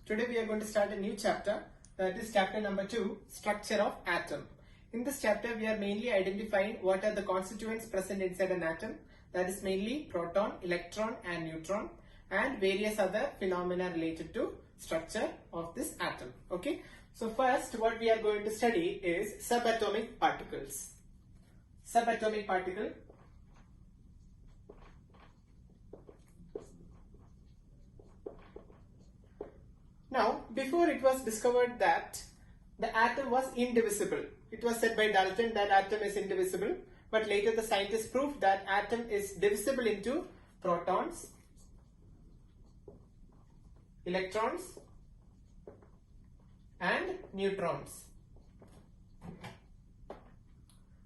Today we are going to start a new chapter, that is chapter number 2, Structure of Atom. In this chapter we are mainly identifying what are the constituents present inside an atom, that is mainly proton, electron and neutron, and various other phenomena related to structure of this atom. Okay, so first what we are going to study is subatomic particles. Subatomic particle. Now, before it was discovered that the atom was indivisible. It was said by Dalton that atom is indivisible, but later the scientists proved that atom is divisible into protons, electrons and neutrons.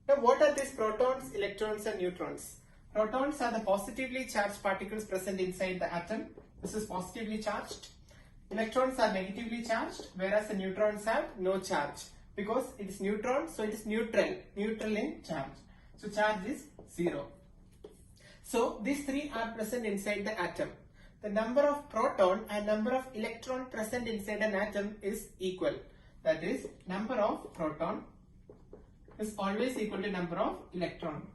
Now, what are these protons, electrons and neutrons? Protons are the positively charged particles present inside the atom. This is positively charged. Electrons are negatively charged, whereas the neutrons have no charge. Because it is neutron, so it is neutral in charge. So charge is 0. So these three are present inside the atom. The number of proton and number of electron present inside an atom is equal. That is, number of proton is always equal to number of electron.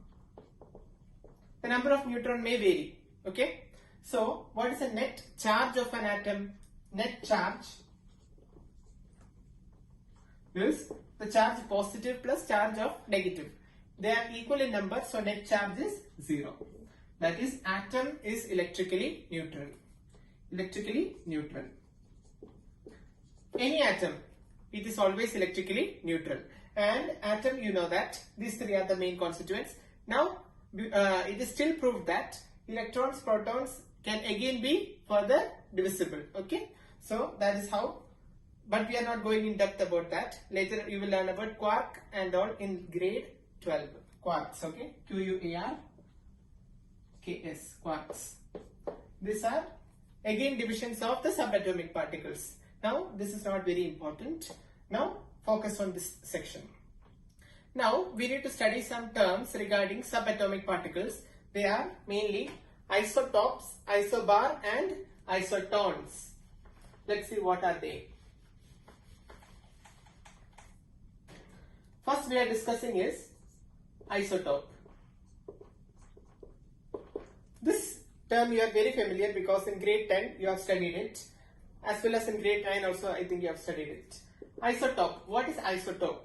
The number of neutron may vary. Okay. So what is the net charge of an atom? Net charge is the charge positive plus charge of negative. They are equal in number, so net charge is 0. That is, atom is electrically neutral. Electrically neutral. Any atom, it is always electrically neutral. And atom, you know that these three are the main constituents. Now, it is still proved that electrons, protons can again be further divisible. Okay. So that is how, but we are not going in depth about that. Later you will learn about quark and all in grade 12. Quarks, okay? Q-U-A-R-K-S, quarks. These are again divisions of the subatomic particles. Now this is not very important. Now focus on this section. Now we need to study some terms regarding subatomic particles. They are mainly isotopes, isobar and isotones. Let's see what are they. First we are discussing is isotope. This term you are very familiar because in grade 10 you have studied it, as well as in grade 9 also I think you have studied it. Isotope. What is isotope?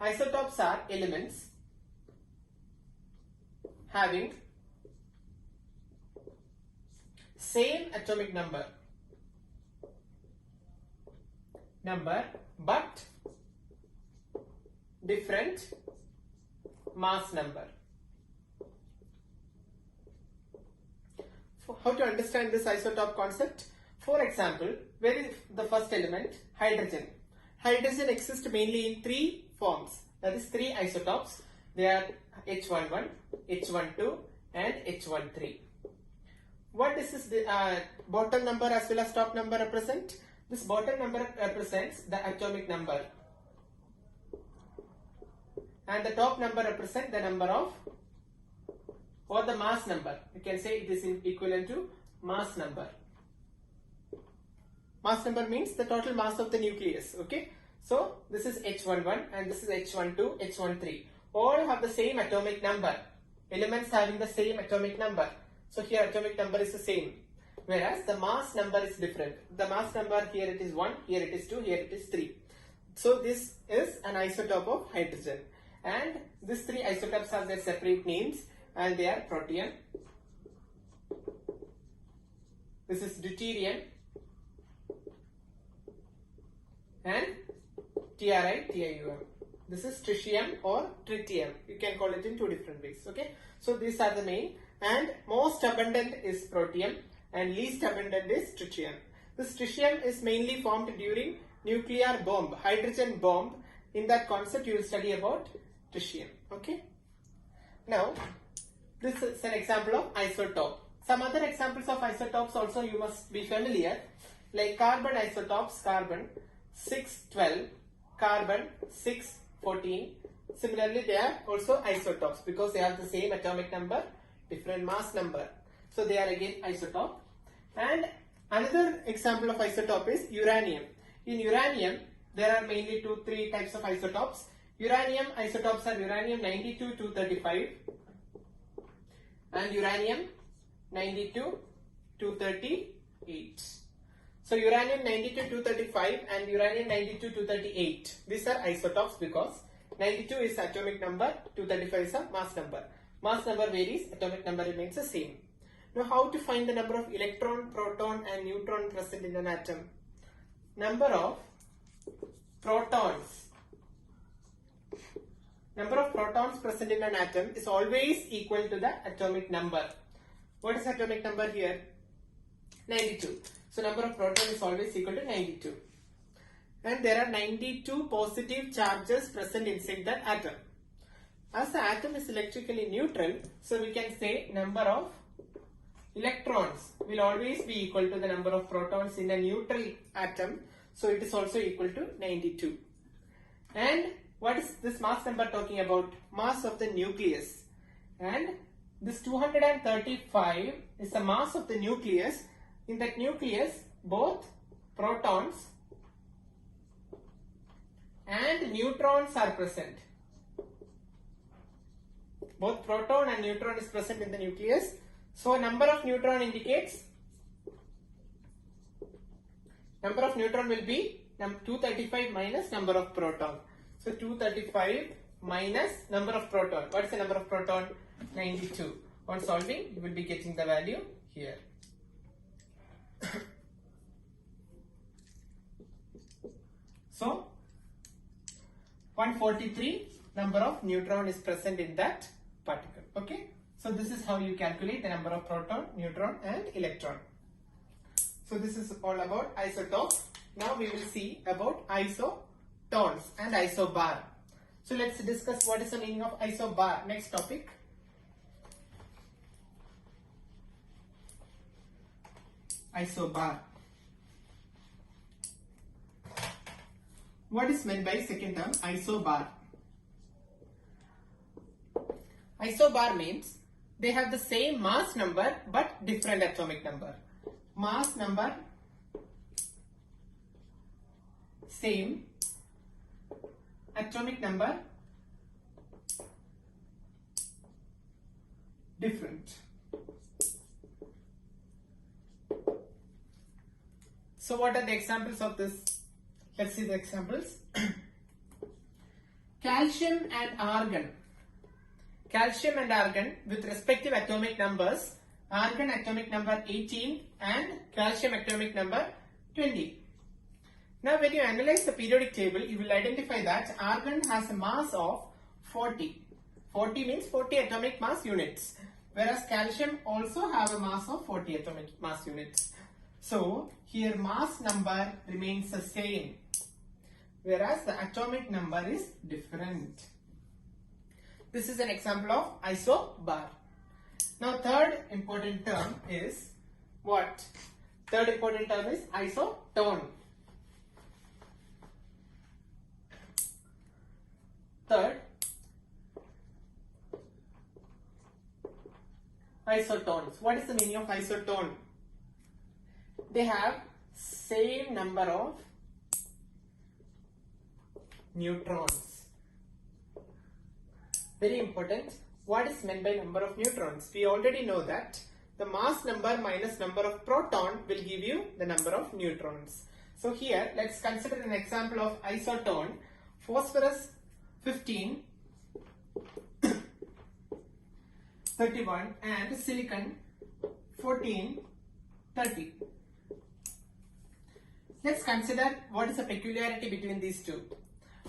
Isotopes are elements having same atomic number but different mass number. How to understand this isotope concept? For example, where is the first element? Hydrogen. Hydrogen exists mainly in three forms, that is three isotopes. They are H11, H12 and H13. What is this bottom number as well as top number represent? This bottom number represents the atomic number and the top number represents the number of, or the mass number. You can say it is equivalent to mass number. Mass number means the total mass of the nucleus. Okay. So this is H11 and this is H12, H13. All have the same atomic number. Elements having the same atomic number. So here atomic number is the same. Whereas the mass number is different. The mass number here it is 1, here it is 2, here it is 3. So this is an isotope of hydrogen. And these three isotopes have their separate names and they are protium. This is deuterium and TRITIUM. This is tritium or tritium. You can call it in two different ways. Okay. So these are the main, and most abundant is protium and least abundant is tritium. This tritium is mainly formed during nuclear bomb, hydrogen bomb. In that concept you will study about tritium. Okay. Now this is an example of isotope. Some other examples of isotopes also you must be familiar, like carbon isotopes, carbon 612, carbon 614. Similarly they are also isotopes because they have the same atomic number, different mass number. So they are again isotope. And Another example of isotope is uranium. In uranium, there are mainly three types of isotopes. Uranium isotopes are uranium-92-235 and uranium-92-238. So uranium-92-235 and uranium-92-238. These are isotopes because 92 is atomic number, 235 is a mass number. Mass number varies, atomic number remains the same. Now how to find the number of electron, proton and neutron present in an atom? Number of protons. Number of protons present in an atom is always equal to the atomic number. What is atomic number here? 92. So number of protons is always equal to 92. And there are 92 positive charges present inside that atom. As the atom is electrically neutral, so we can say number of electrons will always be equal to the number of protons in a neutral atom. So it is also equal to 92. And what is this mass number talking about? Mass of the nucleus. And this 235 is the mass of the nucleus. In that nucleus, both protons and neutrons are present. Both proton and neutron is present in the nucleus. So number of neutron indicates, number of neutron will be 235 minus number of proton. So 235 minus number of proton. What is the number of proton? 92. On solving, you will be getting the value here. So 143 number of neutron is present in that particle. Okay. So this is how you calculate the number of proton, neutron and electron. So this is all about isotope. Now we will see about isotones and isobar. So let's discuss what is the meaning of isobar. Next topic. Isobar. What is meant by second term isobar? Isobar means they have the same mass number but different atomic number. Mass number same, atomic number different. So what are the examples of this? Let's see the examples. Calcium and argon. Calcium and argon with respective atomic numbers. Argon atomic number 18 and calcium atomic number 20. Now when you analyze the periodic table, you will identify that argon has a mass of 40. 40 means 40 atomic mass units. Whereas calcium also have a mass of 40 atomic mass units. So here mass number remains the same. Whereas the atomic number is different. This is an example of isobar. Now third important term is what? Third important term is isotone. Third, isotones. What is the meaning of isotone? They have same number of neutrons. Very important. What is meant by number of neutrons? We already know that the mass number minus number of proton will give you the number of neutrons. So here let's consider an example of isotone. Phosphorus 15, 31 and silicon 14, 30. Let's consider what is the peculiarity between these two.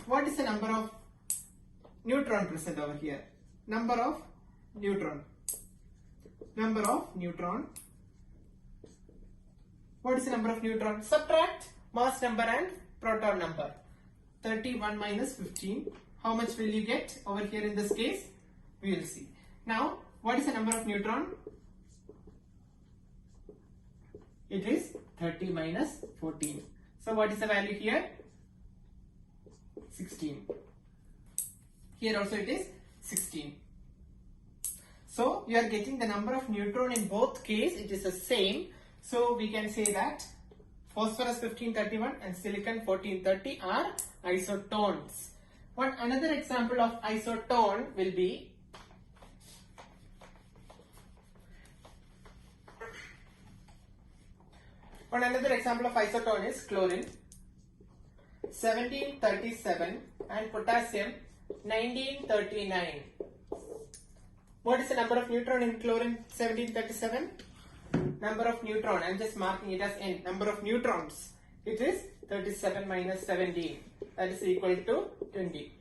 What is the number of neutron present over here? Number of neutron. Number of neutron. What is the number of neutron? Subtract mass number and proton number. 31 minus 15. How much will you get over here in this case? We will see. Now, what is the number of neutron? It is 30 minus 14. So, what is the value here? 16. Here also it is 16. So, you are getting the number of neutron in both cases. It is the same. So we can say that phosphorus 1531 and silicon 1430 are isotones. Another example of isotone will be another example of isotone is chlorine 1737 and potassium 1939. What is the number of neutron in chlorine 1737? Number of neutron, I am just marking it as N. Number of neutrons, it is 37 minus 17, that is equal to 20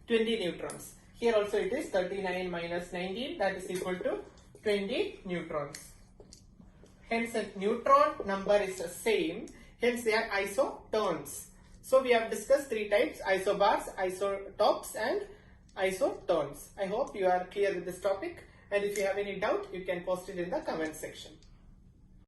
neutrons. Here also it is 39 minus 19, that is equal to 20 neutrons. Hence the neutron number is the same, hence they are isotones. So we have discussed three types: isobars, isotopes and isotones. I hope you are clear with this topic, and if you have any doubt you can post it in the comment section.